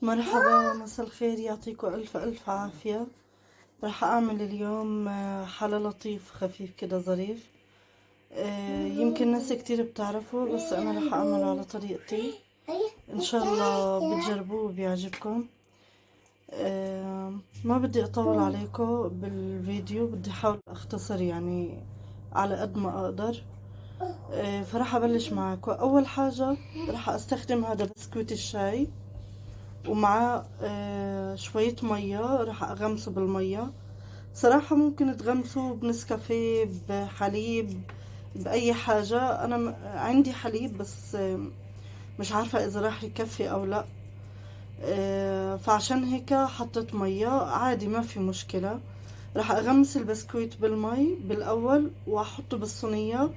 مرحبا، مساء الخير، يعطيكم ألف ألف عافية. راح أعمل اليوم حلا لطيف خفيف كده ظريف. يمكن ناس كتير بتعرفه بس أنا راح أعمله على طريقتي. إن شاء الله بتجربوه وبيعجبكم. ما بدي أطول عليكم بالفيديو، بدي أحاول أختصر يعني على قد ما أقدر. فراح أبلش معاكم. أول حاجة راح أستخدم هذا بسكوت الشاي ومعاه شوية مية، راح أغمسه بالمية. صراحة ممكن تغمسه بنسكافيه، بحليب، بأي حاجة. أنا عندي حليب بس مش عارفة إذا راح يكفي أو لا. فعشان هيك حطيت مية عادي، ما في مشكلة. راح أغمس البسكويت بالمي بالأول وأحطه بالصينية،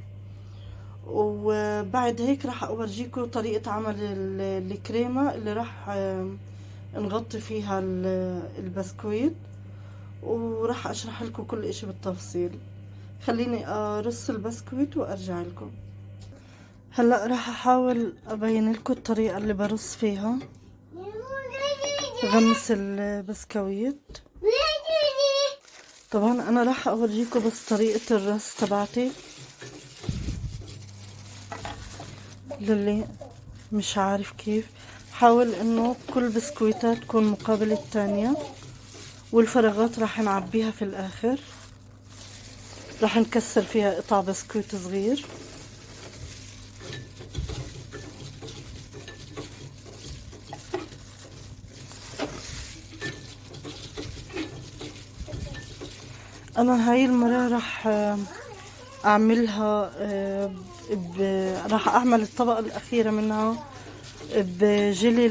وبعد هيك راح أورجيكم طريقة عمل الكريمة اللي راح نغطي فيها البسكويت، وراح اشرح لكم كل اشي بالتفصيل. خليني ارص البسكويت وارجع لكم. هلا راح احاول ابين لكم الطريقة اللي برص فيها. غمس البسكويت. طبعا انا راح اورجيكم بس طريقة الرص تبعتي للي مش عارف كيف. حاول انه كل بسكويتات تكون مقابل التانية، والفراغات راح نعبيها في الاخر. راح نكسر فيها قطع بسكويت صغير. انا هاي المرة راح اعملها راح اعمل الطبقة الاخيرة منها بجيلي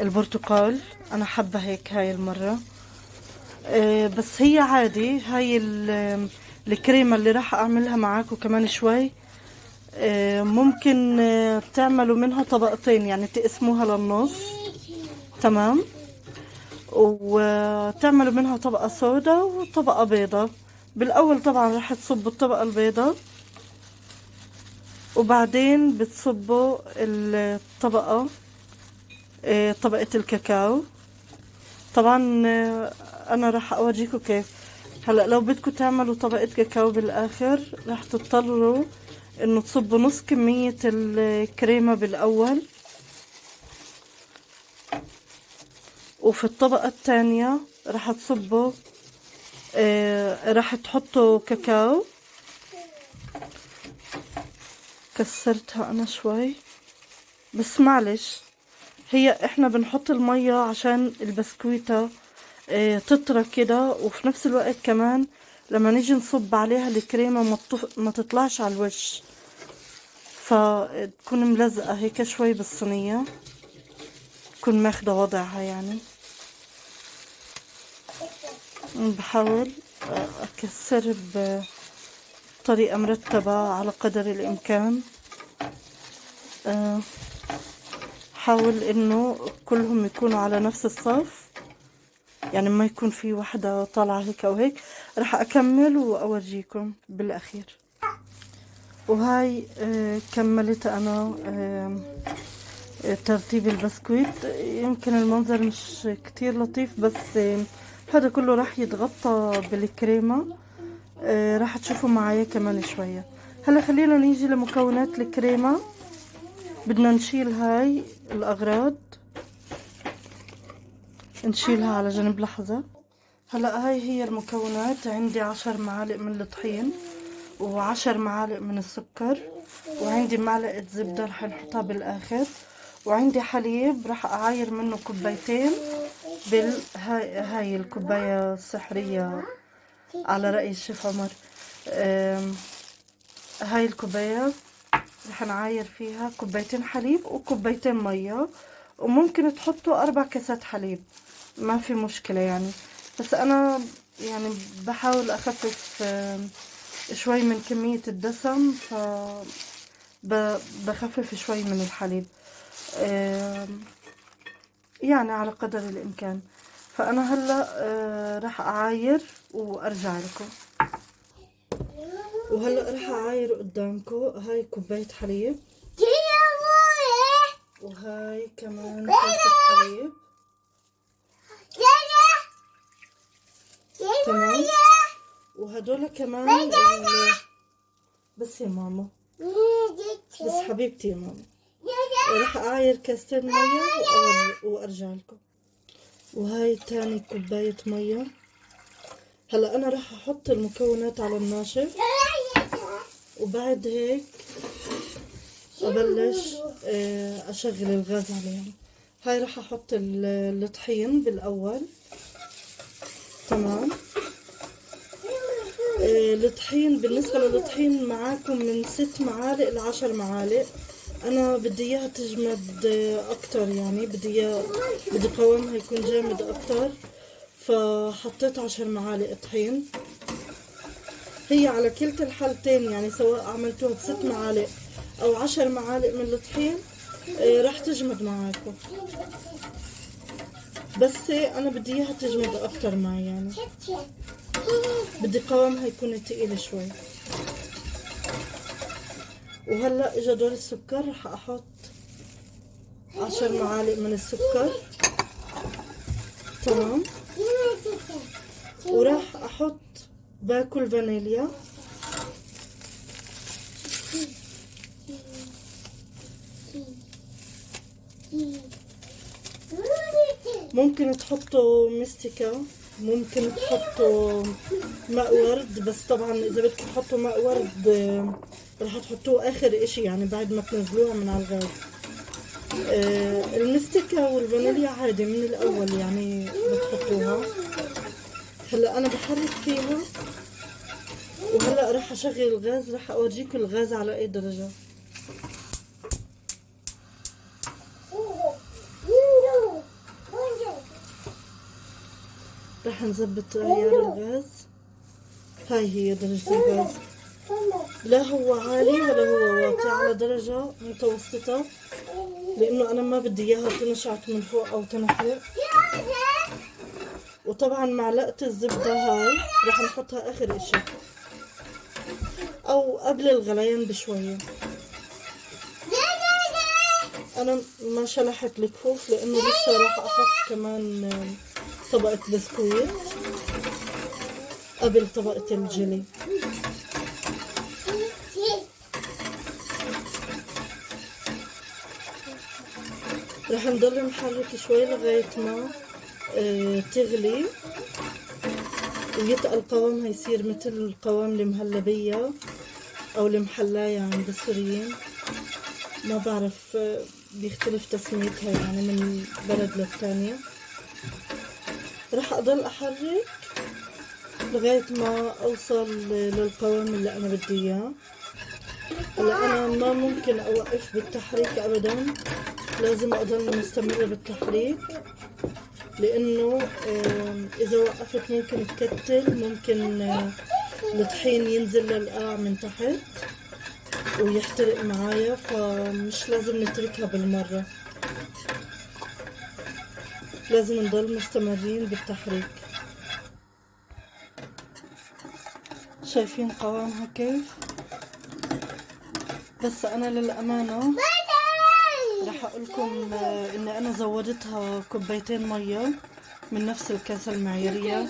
البرتقال. انا حابة هيك هاي المرة. بس هي عادي، هاي الكريمة اللي راح اعملها معاكم كمان شوي. ممكن تعملوا منها طبقتين، يعني تقسموها للنص. تمام. وتعملوا منها طبقة سودا وطبقة بيضة. بالاول طبعا راح تصبوا الطبقة البيضة، وبعدين بتصبوا الطبقة طبقة الكاكاو. طبعا انا راح اورجيكم كيف. هلا لو بدكم تعملوا طبقة كاكاو بالاخر راح تضطروا انه تصبوا نص كمية الكريمة بالاول، وفي الطبقة الثانية راح تصبوا راح تحطوا كاكاو. كسرتها انا شوي بس معلش. هي احنا بنحط المية عشان البسكويتة تطرى كده، وفي نفس الوقت كمان لما نيجي نصب عليها الكريمة ما تطلعش على الوش، فتكون ملزقة هيك شوي بالصينية، تكون ماخدة وضعها يعني. بحاول اكسر بطريقة مرتبة على قدر الامكان. حاول انه كلهم يكونوا على نفس الصف، يعني ما يكون في واحدة طالعة هيك او هيك. راح اكمل واورجيكم بالاخير. وهاي كملت انا ترتيب البسكويت. يمكن المنظر مش كتير لطيف بس هذا كله راح يتغطى بالكريمة. راح تشوفوا معايا كمان شوية. هلا خلينا نيجي لمكونات الكريمة. بدنا نشيل هاي الاغراض، نشيلها على جنب لحظة. هلا هاي هي المكونات. عندي 10 معالق من الطحين، و10 معالق من السكر، وعندي معلقة زبدة رح نحطها بالاخر، وعندي حليب رح اعاير منه كوبايتين هاي الكوباية السحرية على رأي الشيف عمر. هاي الكوباية رح نعاير فيها كوبايتين حليب وكوبايتين مية، وممكن تحطوا 4 كاسات حليب، ما في مشكلة يعني. بس انا يعني بحاول اخفف شوي من كمية الدسم، بخفف شوي من الحليب يعني على قدر الامكان. فانا هلا راح اعاير وارجع لكم. وهلا راح اعاير قدامكم. هاي كوباية حليب، وهاي كمان كاسة حليب. تمام. وهدول كمان بس يا ماما، بس حبيبتي يا ماما، راح اعاير كاستين مية وارجع لكم. وهاي تاني كوباية مية. هلا انا راح احط المكونات على الناشف، وبعد هيك ابلش اشغل الغاز عليهم. هاي راح احط الطحين بالاول. تمام. الطحين، بالنسبة للطحين معاكم من 6 معالق ل10 معالق. انا بدي اياها تجمد اكتر، يعني بدي قوامها يكون جامد اكتر، فحطيت 10 معالق طحين. هي على كلتا الحالتين، يعني سواء عملتوها ب6 معالق او 10 معالق من الطحين راح تجمد معاكم، بس انا بدي اياها تجمد اكتر معي، يعني بدي قوامها يكون تقيل شوي. وهلا اجا دور السكر، رح احط 10 معالق من السكر. تمام. وراح احط باكل فانيليا. ممكن تحطوا مستكة، ممكن تحطوا ماء ورد، بس طبعا اذا بدكم تحطوا ماء ورد رح تحطوه اخر اشي، يعني بعد ما تنزلوها من على الغاز. المستكة والفانيليا عادي من الاول يعني بتحطوها. هلا انا بحرك فيها، وهلا رح اشغل الغاز، رح اورجيكم الغاز على اي درجة. رح نظبط عيار الغاز. هاي هي درجة الغاز، لا هو عالي ولا هو واطي، على درجة متوسطة، لانه انا ما بدي اياها تنشعت من فوق او تنحرق. وطبعا معلقة الزبدة هاي رح نحطها اخر اشي او قبل الغليان بشوية. انا ما شلحت الكفوف لانه لسه راح احط كمان طبقة بسكويت قبل طبقة الجيلي. رح نضل نحرك شوي لغاية ما تغلي ويتقل قوامها، يصير مثل قوام المهلبية او المحلاية عند السوريين، ما بعرف بيختلف تسميتها يعني من بلد للتانية. رح اضل احرك لغاية ما اوصل للقوام اللي انا بدي اياه. هلا انا ما ممكن اوقف بالتحريك ابدا، لازم اضل مستمرة بالتحريك، لانه اذا وقفت ممكن تكتل، ممكن الطحين ينزل للقاع من تحت ويحترق معايا، فمش لازم نتركها بالمرة، لازم نضل مستمرين بالتحريك. شايفين قوامها كيف؟ بس انا للامانة رح اقولكم ان انا زودتها كوبايتين مية من نفس الكاسة المعيارية،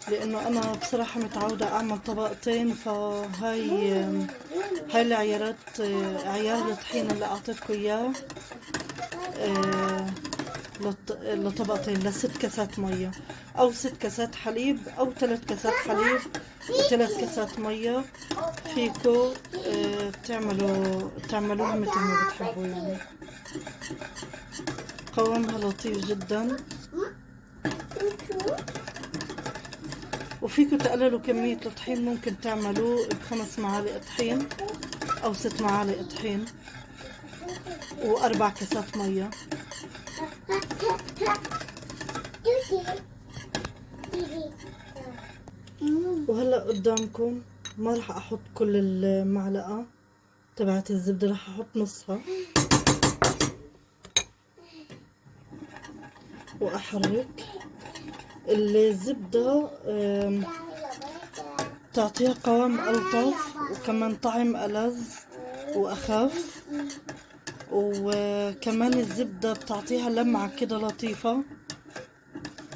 لانه انا بصراحة متعودة اعمل طبقتين، فهاي العيارات، عيار الطحين اللي اعطيتكم اياه لطبقتين، ل6 كاسات مية او 6 كاسات حليب او 3 كاسات حليب و3 كاسات مية. فيكو تعملوها مثل ما بتحبوا، يعني قوامها لطيف جدا. وفيكو تقللوا كمية الطحين، ممكن تعملوه ب5 معالق طحين او 6 معالق طحين و4 كاسات مية. وهلا قدامكم ما راح احط كل المعلقة تبعت الزبدة، راح احط نصها واحرك الزبدة، تعطيها قوام ألطف وكمان طعم ألذ وأخف. وكمان الزبدة بتعطيها لمعة كده لطيفة.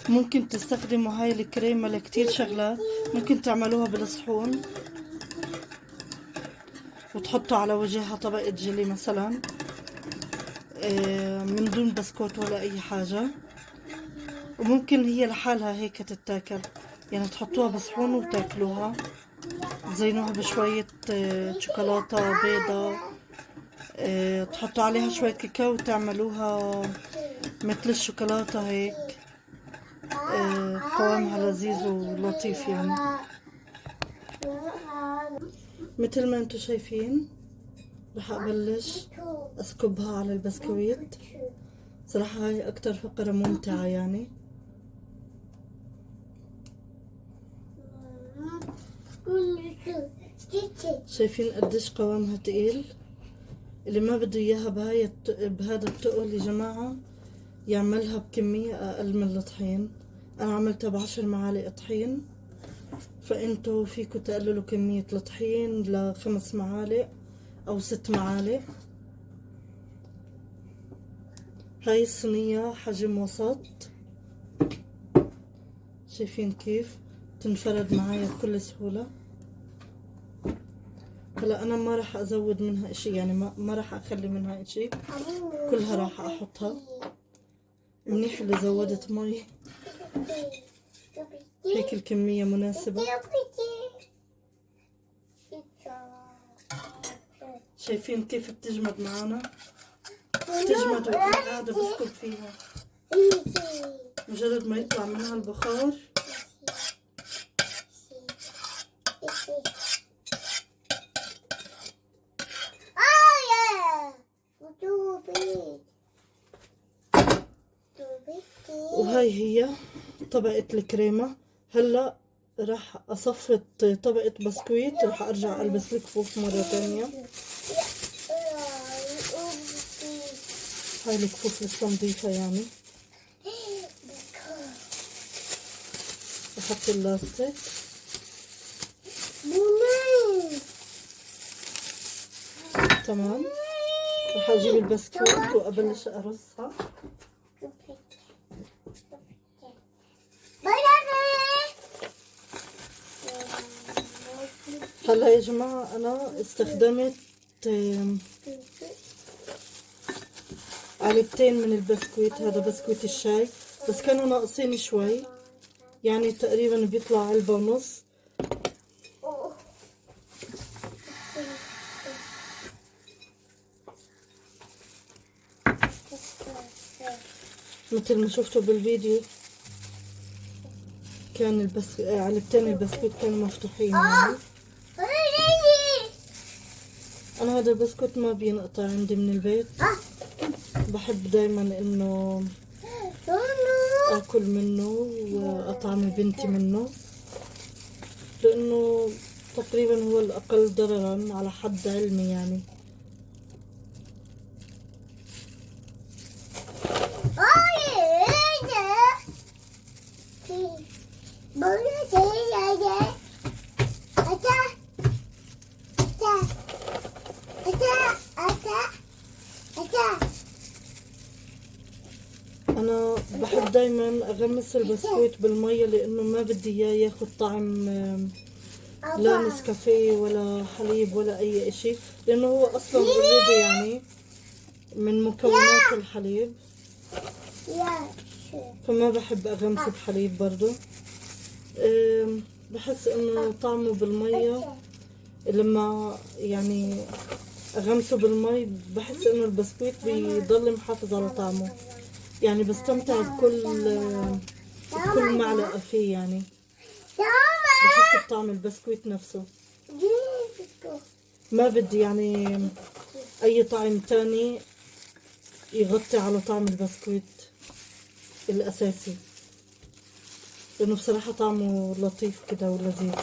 ممكن تستخدموا هاي الكريمة لكتير شغلات. ممكن تعملوها بالصحون وتحطوا على وجهها طبقة جيلي مثلا، من دون بسكوت ولا اي حاجة. وممكن هي لحالها هيك تتاكل، يعني تحطوها بصحون وتاكلوها. تزينوها بشوية شوكولاتة بيضة، تحطوا عليها شوية كاكاو وتعملوها مثل الشوكولاتة هيك. قوامها لذيذ ولطيف يعني. مثل ما انتو شايفين رح ابلش اسكبها على البسكويت. صراحة هاي اكتر فقرة ممتعة يعني. شايفين قديش قوامها تقيل. اللي ما بده اياها بهذا التقل يا جماعة يعملها بكمية اقل من الطحين. انا عملتها ب10 معالق طحين، فانتو فيكو تقللوا كمية الطحين ل5 معالق او 6 معالق. هاي الصينية حجم وسط، شايفين كيف تنفرد معايا بكل سهولة. هلا انا ما راح ازود منها اشي، يعني ما راح اخلي منها اشي، كلها راح احطها. منيح اللي زودت مي، هيك الكمية مناسبة. شايفين كيف بتجمد معانا، بتجمد وانا قاعدة بسكب فيها. مجرد ما يطلع منها البخار وهاي هي طبقة الكريمة. هلا راح اصفط طبقة بسكويت، راح ارجع البس الكفوف مرة تانية. هاي الكفوف لسه نظيفة يعني. احط اللاستيك تمام. راح اجيب البسكوت وابلش ارصها. هلا يا جماعة انا استخدمت علبتين من البسكويت. هذا بسكويت الشاي، بس كانوا ناقصين شوي، يعني تقريبا بيطلع علبة ونص. مثل ما شفتوا بالفيديو كان علبتين البسكوت كانوا مفتوحين يعني. انا هذا البسكوت ما بينقطع عندي من البيت، بحب دايما انه اكل منه واطعم بنتي منه، لانه تقريبا هو الاقل ضررا على حد علمي يعني. انا بحب دايما اغمس البسكويت بالمية، لانه ما بدي اياه ياخد طعم لا نسكافيه ولا حليب ولا اي اشي، لانه هو اصلا اوريدي يعني من مكونات الحليب، فما بحب اغمسه بحليب برضو. بحس انه طعمه بالمية لما يعني اغمسه بالمي بحس انه البسكويت بيضل محافظ على طعمه، يعني بستمتع بكل معلقة فيه يعني. بحس بطعم البسكويت نفسه، ما بدي يعني اي طعم تاني يغطي على طعم البسكويت الاساسي، لانه بصراحة طعمه لطيف كده ولذيذ.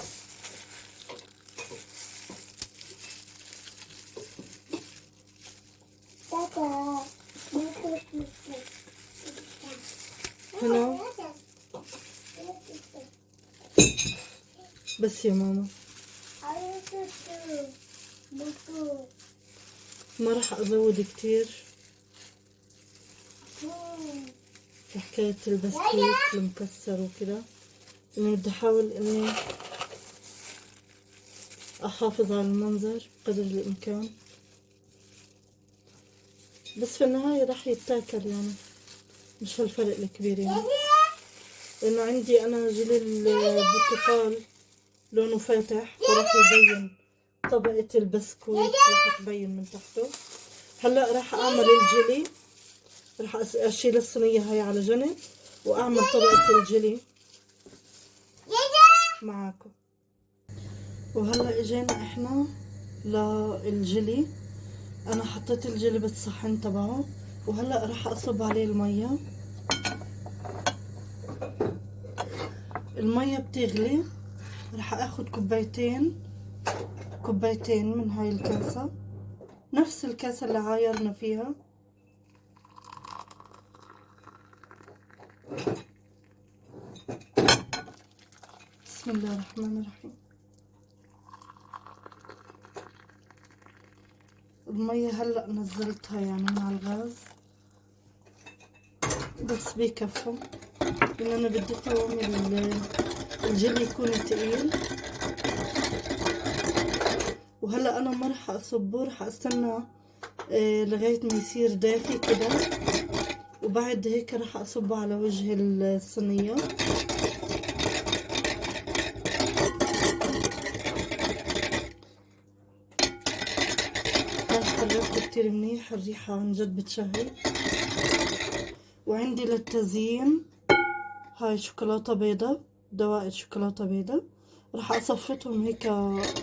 هنا بس يا ماما ما راح ازود كتير في حكاية البسكويت المكسر وكده، اني بدي احاول اني احافظ على المنظر قدر الامكان، بس في النهاية راح يتاكل يعني، مش هالفرق الكبير يعني. لانه عندي انا جيلي البرتقال لونه فاتح، فراح يبين طبقة البسكويت، راح تبين من تحته. هلا راح اعمل الجيلي، راح اشيل الصينية هاي على جنب واعمل طبقة الجيلي معاكم. وهلا اجينا احنا للجيلي. انا حطيت الجيلي بالصحن تبعه، وهلا راح اصب عليه المية. المية بتغلي، راح اخد كوبايتين من هاي الكاسة، نفس الكاسة اللي عايرنا فيها. بسم الله الرحمن الرحيم. المية هلأ نزلتها يعني من على الغاز، بس بكفوا، لأن أنا بدي قوام الجيلي يكون تقيل. وهلأ أنا ما رح أصبه، رح أستنى لغاية ما يصير دافي كده، وبعد هيك رح أصبه على وجه الصينية. حركته كتير منيح، الريحة عن جد بتشهي. وعندي للتزيين هاي شوكولاتة بيضة، دوائر شوكولاتة بيضة، رح أصفطهم هيك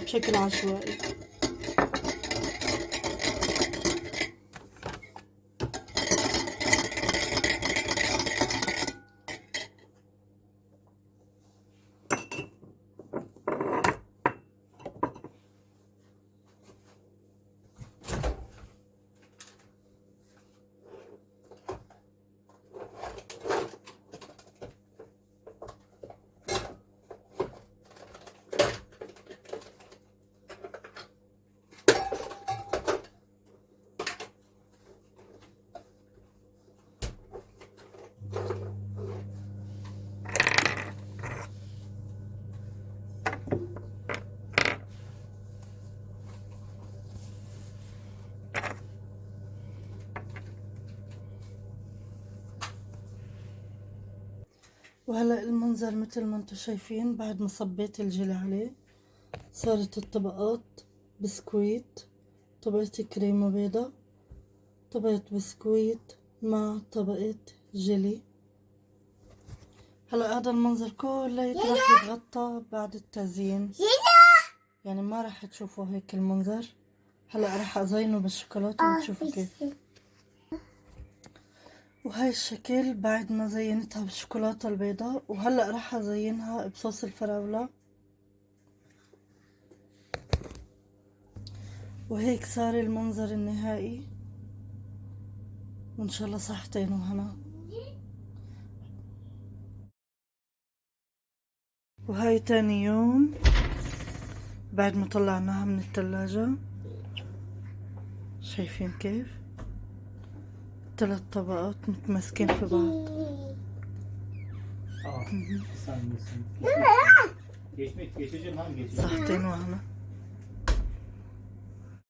بشكل عشوائي. وهلا المنظر مثل ما انتم شايفين، بعد ما صبيت الجيلي عليه صارت الطبقات بسكويت، طبقة كريمة بيضة، طبقة بسكويت مع طبقة جيلي. هلا هذا المنظر كله راح يتغطى بعد التزيين، يعني ما راح تشوفوا هيك المنظر. هلا راح ازينه بالشوكولاتة وتشوفوا كيف. وهاي الشكل بعد ما زينتها بالشوكولاتة البيضاء. وهلأ راح ازينها بصوص الفراولة، وهيك صار المنظر النهائي. وان شاء الله صحتين وهنا. وهاي تاني يوم بعد ما طلعناها من الثلاجة، شايفين كيف 3 طبقات متماسكين في بعض. Geçeceğim hangi geçeceğim? صحتين وهنا.